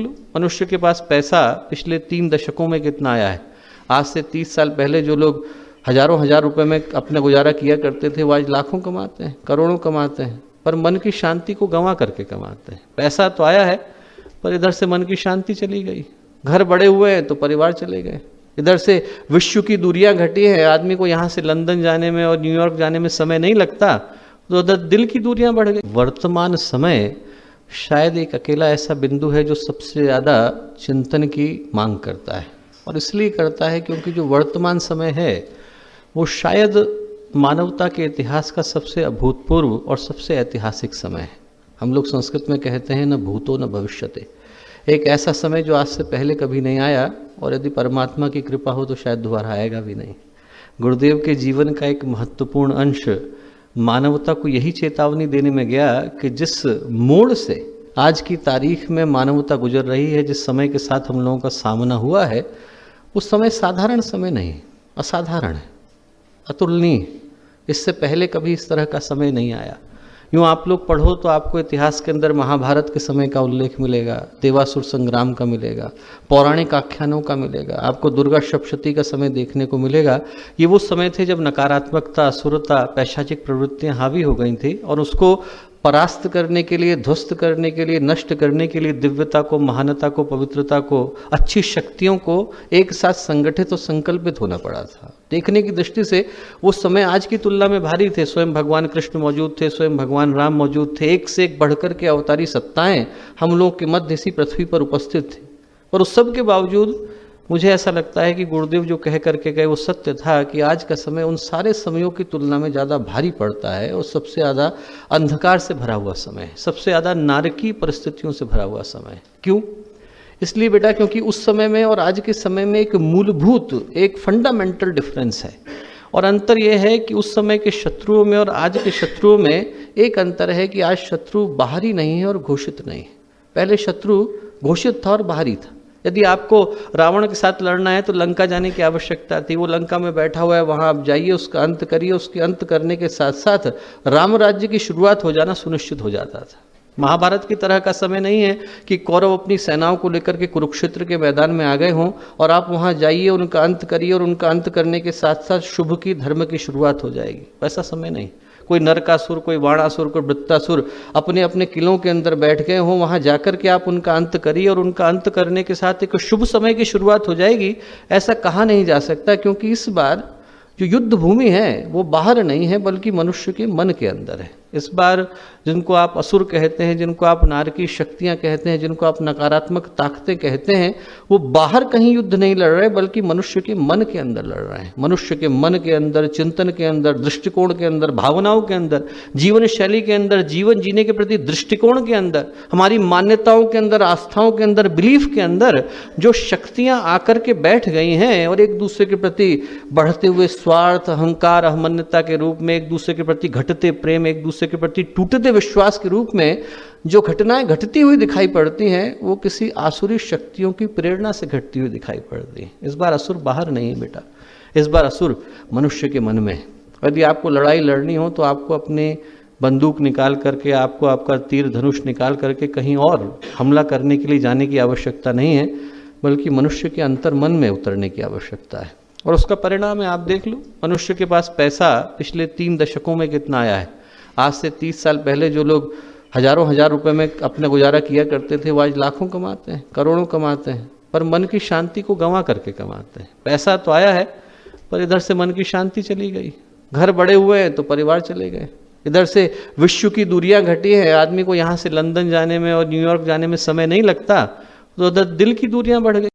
मनुष्य के पास पैसा पिछले 3 दशकों में कितना आया है। आज से 30 साल पहले जो लोग हजारों हजार रुपए में अपना गुजारा किया करते थे वो आज लाखों कमाते हैं, करोड़ों कमाते हैं, पर मन की शांति को गंवा करके कमाते हैं। पैसा तो आया है पर इधर से मन की शांति चली गई। घर बड़े हुए हैं तो परिवार चले गए। इधर से विश्व की दूरियां घटी हैं, आदमी को यहाँ से लंदन जाने में और न्यूयॉर्क जाने में समय नहीं लगता, तो उधर दिल की दूरियां बढ़ गई। वर्तमान समय शायद एक अकेला ऐसा बिंदु है जो सबसे ज़्यादा चिंतन की मांग करता है, और इसलिए करता है क्योंकि जो वर्तमान समय है वो शायद मानवता के इतिहास का सबसे अभूतपूर्व और सबसे ऐतिहासिक समय है। हम लोग संस्कृत में कहते हैं न भूतो न भविष्यते। एक ऐसा समय जो आज से पहले कभी नहीं आया, और यदि परमात्मा की कृपा हो तो शायद दोबारा आएगा भी नहीं। गुरुदेव के जीवन का एक महत्वपूर्ण अंश मानवता को यही चेतावनी देने में गया कि जिस मोड़ से आज की तारीख में मानवता गुजर रही है, जिस समय के साथ हम लोगों का सामना हुआ है, वो समय साधारण समय नहीं, असाधारण है, अतुलनीय। इससे पहले कभी इस तरह का समय नहीं आया। यूँ आप लोग पढ़ो तो आपको इतिहास के अंदर महाभारत के समय का उल्लेख मिलेगा, देवासुर संग्राम का मिलेगा, पौराणिक आख्यानों का मिलेगा, आपको दुर्गा सप्तशती का समय देखने को मिलेगा। ये वो समय थे जब नकारात्मकता, असुरता, पैशाचिक प्रवृत्तियां हावी हो गई थी, और उसको परास्त करने के लिए, ध्वस्त करने के लिए, नष्ट करने के लिए दिव्यता को, महानता को, पवित्रता को, अच्छी शक्तियों को एक साथ संगठित और संकल्पित होना पड़ा था। देखने की दृष्टि से वो समय आज की तुलना में भारी थे। स्वयं भगवान कृष्ण मौजूद थे, स्वयं भगवान राम मौजूद थे, एक से एक बढ़कर के अवतारी सत्ताएं हम लोग के मध्य इसी पृथ्वी पर उपस्थित थी। पर उस सब के बावजूद मुझे ऐसा लगता है कि गुरुदेव जो कह करके गए वो सत्य था कि आज का समय उन सारे समयों की तुलना में ज़्यादा भारी पड़ता है, और सबसे ज़्यादा अंधकार से भरा हुआ समय है, सबसे ज़्यादा नारकीय परिस्थितियों से भरा हुआ समय है। क्यों? इसलिए बेटा क्योंकि उस समय में और आज के समय में एक मूलभूत, एक फंडामेंटल डिफरेंस है। और अंतर यह है कि उस समय के शत्रुओं में और आज के शत्रुओं में एक अंतर है कि आज शत्रु बाहरी नहीं है और घोषित नहीं है। पहले शत्रु घोषित था और बाहरी था। यदि आपको रावण के साथ लड़ना है तो लंका जाने की आवश्यकता थी। वो लंका में बैठा हुआ है, वहाँ आप जाइए, उसका अंत करिए। उसके अंत करने के साथ साथ राम राज्य की शुरुआत हो जाना सुनिश्चित हो जाता था। महाभारत की तरह का समय नहीं है कि कौरव अपनी सेनाओं को लेकर के कुरुक्षेत्र के मैदान में आ गए हों और आप वहाँ जाइए, उनका अंत करिए, और उनका अंत करने के साथ साथ शुभ की, धर्म की शुरुआत हो जाएगी। वैसा समय नहीं। कोई नरकासुर, कोई बाणासुर, कोई वृत्तासुर अपने अपने किलों के अंदर बैठ गए हों, वहाँ जाकर के आप उनका अंत करिए, और उनका अंत करने के साथ एक शुभ समय की शुरुआत हो जाएगी, ऐसा कहा नहीं जा सकता। क्योंकि इस बार जो युद्ध भूमि है वो बाहर नहीं है बल्कि मनुष्य के मन के अंदर है। इस बार जिनको आप असुर कहते हैं, जिनको आप नारकीय शक्तियां कहते हैं, जिनको आप नकारात्मक ताकतें कहते हैं, वो बाहर कहीं युद्ध नहीं लड़ रहे बल्कि मनुष्य के मन के अंदर लड़ रहे हैं। मनुष्य के मन के अंदर, चिंतन के अंदर, दृष्टिकोण के अंदर, भावनाओं के अंदर, जीवन शैली के अंदर, जीवन जीने के प्रति दृष्टिकोण के अंदर, हमारी मान्यताओं के अंदर, आस्थाओं के अंदर, बिलीफ के अंदर जो शक्तियां आकर के बैठ गई हैं, और एक दूसरे के प्रति बढ़ते हुए स्वार्थ, अहंकार, अहमन्यता के रूप में, एक दूसरे के प्रति घटते प्रेम, एक दूसरे के प्रति टूटते विश्वास के रूप में जो घटनाएं घटती हुई दिखाई पड़ती हैं, वो किसी आसुरी शक्तियों की प्रेरणा से घटती हुई दिखाई पड़ती है। इस बार असुर बाहर नहीं है बेटा, इस बार असुर मनुष्य के मन में है। यदि आपको लड़ाई लड़नी हो तो आपको अपने बंदूक निकाल करके, आपको आपका तीर धनुष निकाल करके कहीं और हमला करने के लिए जाने की आवश्यकता नहीं है, बल्कि मनुष्य के अंतर मन में उतरने की आवश्यकता है। और उसका परिणाम है, आप देख लो, मनुष्य के पास पैसा पिछले 3 दशकों में कितना आया है। आज से 30 साल पहले जो लोग हजारों हजार रुपए में अपना गुजारा किया करते थे वो आज लाखों कमाते हैं, करोड़ों कमाते हैं, पर मन की शांति को गंवा करके कमाते हैं। पैसा तो आया है पर इधर से मन की शांति चली गई। घर बड़े हुए हैं तो परिवार चले गए। इधर से विश्व की दूरियां घटी हैं, आदमी को यहाँ से लंदन जाने में और न्यूयॉर्क जाने में समय नहीं लगता, तो उधर दिल की दूरियां बढ़ गई।